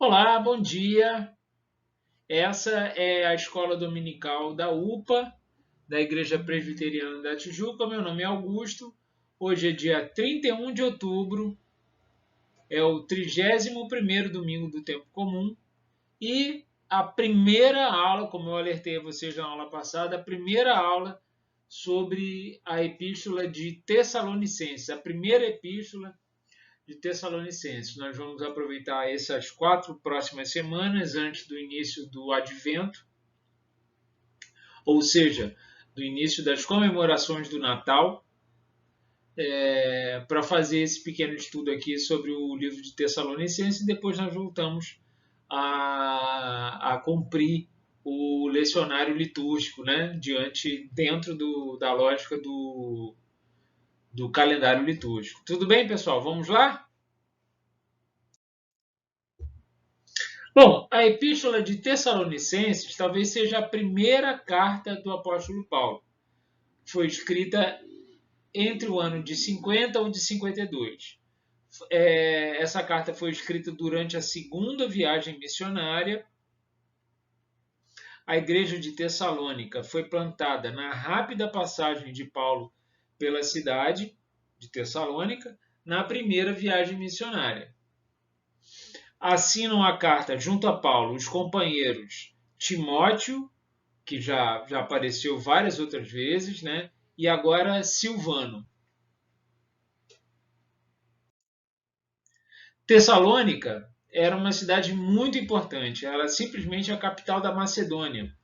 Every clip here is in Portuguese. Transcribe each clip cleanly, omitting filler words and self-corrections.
Olá, bom dia. Essa é a escola dominical da UPA, da Igreja Presbiteriana da Tijuca. Meu nome é Augusto. Hoje é dia 31 de outubro, é o 31º domingo do tempo comum e a primeira aula, como eu alertei a vocês na aula passada, a primeira aula sobre a epístola de Tessalonicenses, a primeira epístola de Tessalonicenses. Nós vamos aproveitar essas 4 próximas semanas antes do início do Advento, ou seja, do início das comemorações do Natal, para fazer esse pequeno estudo aqui sobre o livro de Tessalonicenses e depois nós voltamos a cumprir o lecionário litúrgico, né, dentro da lógica do calendário litúrgico. Tudo bem, pessoal? Vamos lá? Bom, a Epístola de Tessalonicenses talvez seja a primeira carta do apóstolo Paulo. Foi escrita entre o ano de 50 ou de 52. Essa carta foi escrita durante a segunda viagem missionária. A igreja de Tessalônica foi plantada na rápida passagem de Paulo pela cidade de Tessalônica na primeira viagem missionária. Assinam a carta junto a Paulo os companheiros Timóteo, que já apareceu várias outras vezes, né? E agora Silvano. Tessalônica era uma cidade muito importante, ela é simplesmente a capital da Macedônia,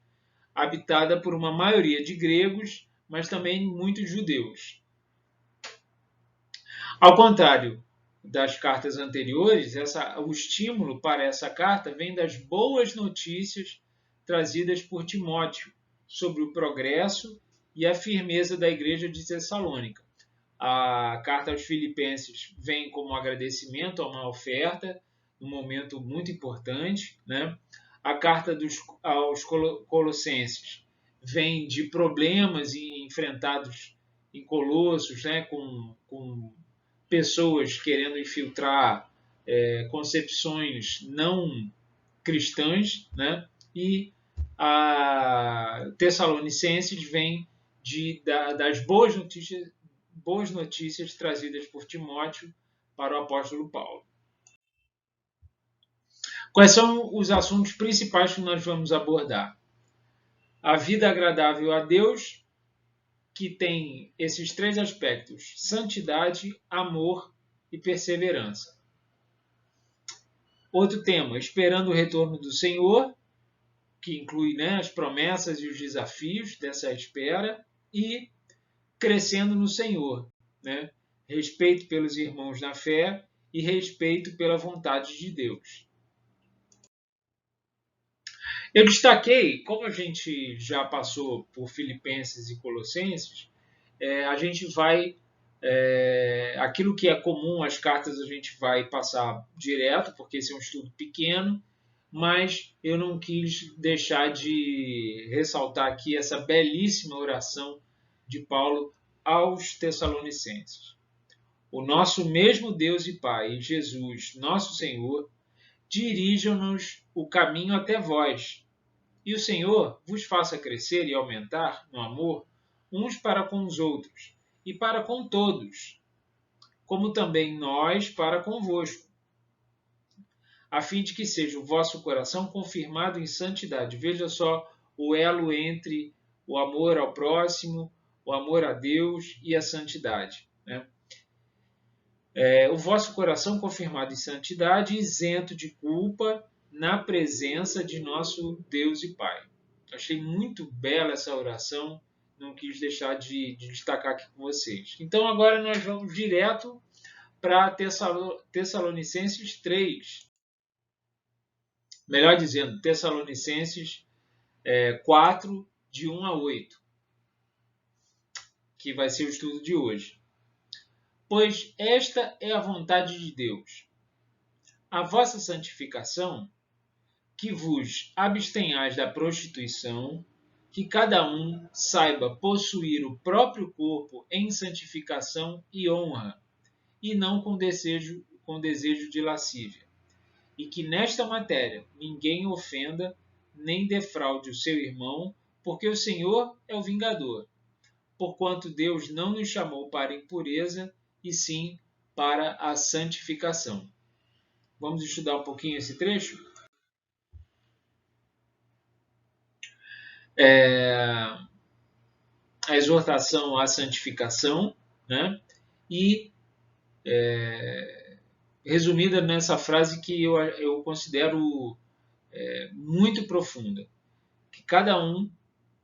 habitada por uma maioria de gregos, mas também muitos judeus. Ao contrário das cartas anteriores, o estímulo para essa carta vem das boas notícias trazidas por Timóteo sobre o progresso e a firmeza da igreja de Tessalônica. A carta aos Filipenses vem como agradecimento a uma oferta, num momento muito importante, né? A carta aos Colossenses vem de problemas enfrentados em Colossos, né? com pessoas querendo infiltrar concepções não cristãs, né? E a Tessalonicenses vem das boas notícias trazidas por Timóteo para o apóstolo Paulo. Quais são os assuntos principais que nós vamos abordar? A vida agradável a Deus, que tem esses 3 aspectos: santidade, amor e perseverança. Outro tema, esperando o retorno do Senhor, que inclui, né, as promessas e os desafios dessa espera, e crescendo no Senhor, né? Respeito pelos irmãos na fé e respeito pela vontade de Deus. Eu destaquei, como a gente já passou por Filipenses e Colossenses, a gente vai aquilo que é comum às cartas a gente vai passar direto, porque esse é um estudo pequeno, mas eu não quis deixar de ressaltar aqui essa belíssima oração de Paulo aos Tessalonicenses. O nosso mesmo Deus e Pai, Jesus, nosso Senhor, dirijam-nos o caminho até vós, e o Senhor vos faça crescer e aumentar no amor uns para com os outros e para com todos, como também nós para convosco, a fim de que seja o vosso coração confirmado em santidade. Veja só o elo entre o amor ao próximo, o amor a Deus e a santidade, né? O vosso coração confirmado em santidade, isento de culpa, na presença de nosso Deus e Pai. Achei muito bela essa oração, não quis deixar de destacar aqui com vocês. Então agora nós vamos direto para Tessalonicenses 3. Melhor dizendo, Tessalonicenses 4, de 1 a 8, que vai ser o estudo de hoje. Pois esta é a vontade de Deus, a vossa santificação, que vos abstenhais da prostituição, que cada um saiba possuir o próprio corpo em santificação e honra, e não com desejo de lascívia, e que nesta matéria ninguém ofenda nem defraude o seu irmão, porque o Senhor é o vingador, porquanto Deus não nos chamou para a impureza, e sim para a santificação. Vamos estudar um pouquinho esse trecho? A exortação à santificação, né? E resumida nessa frase que eu considero muito profunda, que cada um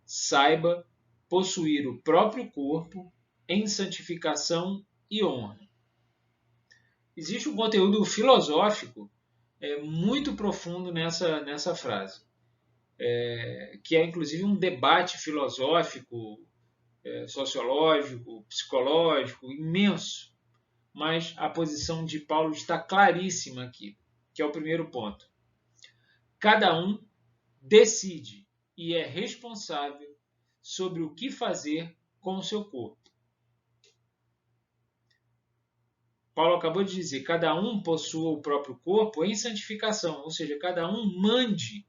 saiba possuir o próprio corpo em santificação e honra. Existe um conteúdo filosófico muito profundo nessa frase, que é inclusive um debate filosófico, sociológico, psicológico imenso, mas a posição de Paulo está claríssima aqui, que é o primeiro ponto. Cada um decide e é responsável sobre o que fazer com o seu corpo. Paulo acabou de dizer, cada um possua o próprio corpo em santificação, ou seja, cada um mande,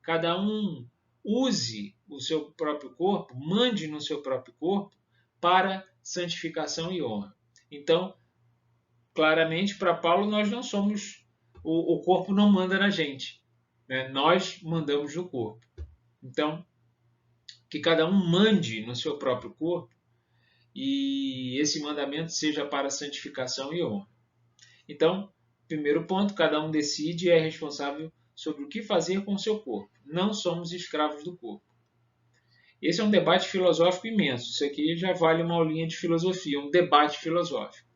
cada um use o seu próprio corpo, mande no seu próprio corpo para santificação e honra. Então, claramente, para Paulo, nós não somos, o corpo não manda na gente, né? Nós mandamos no corpo. Então, que cada um mande no seu próprio corpo e esse mandamento seja para santificação e honra. Então, primeiro ponto, cada um decide e é responsável sobre o que fazer com o seu corpo. Não somos escravos do corpo. Esse é um debate filosófico imenso. Isso aqui já vale uma aulinha de filosofia, um debate filosófico.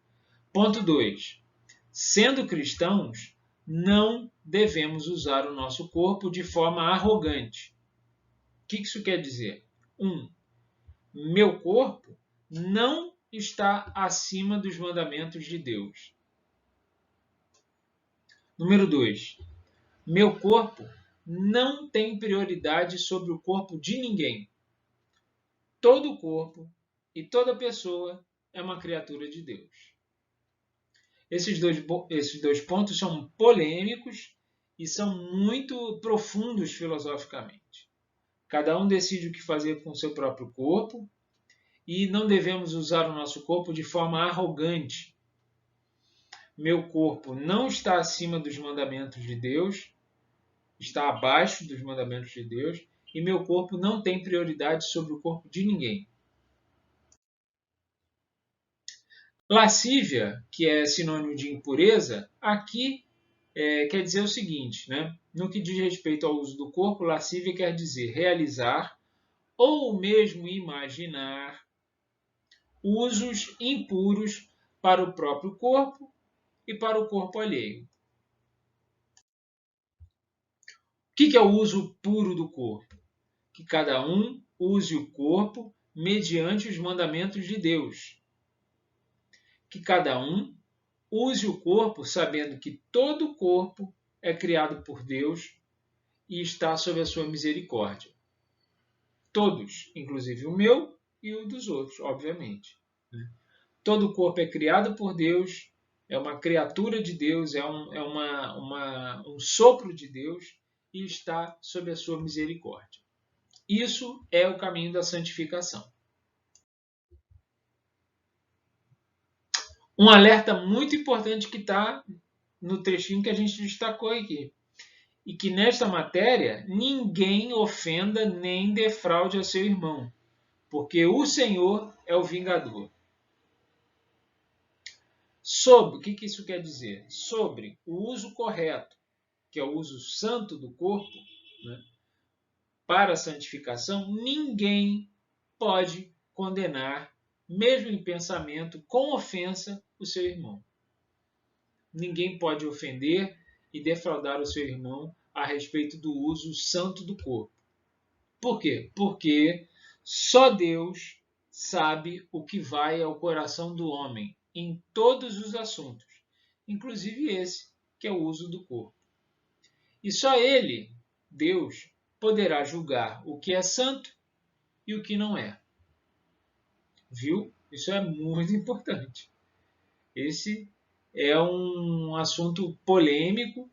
Ponto 2. Sendo cristãos, não devemos usar o nosso corpo de forma arrogante. O que isso quer dizer? 1. Meu corpo não está acima dos mandamentos de Deus. Número 2. Meu corpo não tem prioridade sobre o corpo de ninguém. Todo corpo e toda pessoa é uma criatura de Deus. Esses dois pontos são polêmicos e são muito profundos filosoficamente. Cada um decide o que fazer com o seu próprio corpo e não devemos usar o nosso corpo de forma arrogante. Meu corpo não está acima dos mandamentos de Deus, está abaixo dos mandamentos de Deus, e meu corpo não tem prioridade sobre o corpo de ninguém. Lascívia, que é sinônimo de impureza, aqui quer dizer o seguinte, né? No que diz respeito ao uso do corpo, lascívia quer dizer realizar ou mesmo imaginar usos impuros para o próprio corpo e para o corpo alheio. O que é o uso puro do corpo? Que cada um use o corpo mediante os mandamentos de Deus. Que cada um use o corpo sabendo que todo o corpo é criado por Deus e está sob a sua misericórdia. Todos, inclusive o meu e o dos outros, obviamente. Todo o corpo é criado por Deus, é uma criatura de Deus, é um sopro de Deus e está sob a sua misericórdia. Isso é o caminho da santificação. Um alerta muito importante que está no trechinho que a gente destacou aqui. E que nesta matéria ninguém ofenda nem defraude a seu irmão, porque o Senhor é o vingador. Sobre, o que isso quer dizer? Sobre o uso correto, que é o uso santo do corpo, né, para a santificação, ninguém pode condenar, mesmo em pensamento, com ofensa, o seu irmão. Ninguém pode ofender e defraudar o seu irmão a respeito do uso santo do corpo. Por quê? Porque só Deus sabe o que vai ao coração do homem em todos os assuntos, inclusive esse, que é o uso do corpo. E só Ele, Deus, poderá julgar o que é santo e o que não é. Viu? Isso é muito importante. Esse é um assunto polêmico,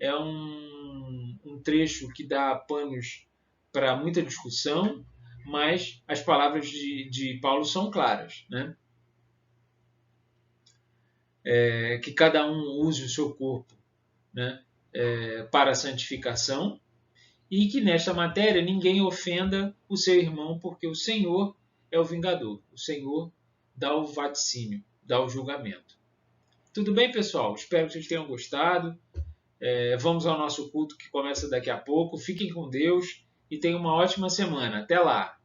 é um trecho que dá panos para muita discussão, mas as palavras de Paulo são claras, né? Que cada um use o seu corpo, né? Para a santificação, e que nesta matéria ninguém ofenda o seu irmão, porque o Senhor é o vingador, o Senhor dá o vaticínio, dá o julgamento. Tudo bem, pessoal? Espero que vocês tenham gostado. Vamos ao nosso culto que começa daqui a pouco. Fiquem com Deus e tenham uma ótima semana. Até lá!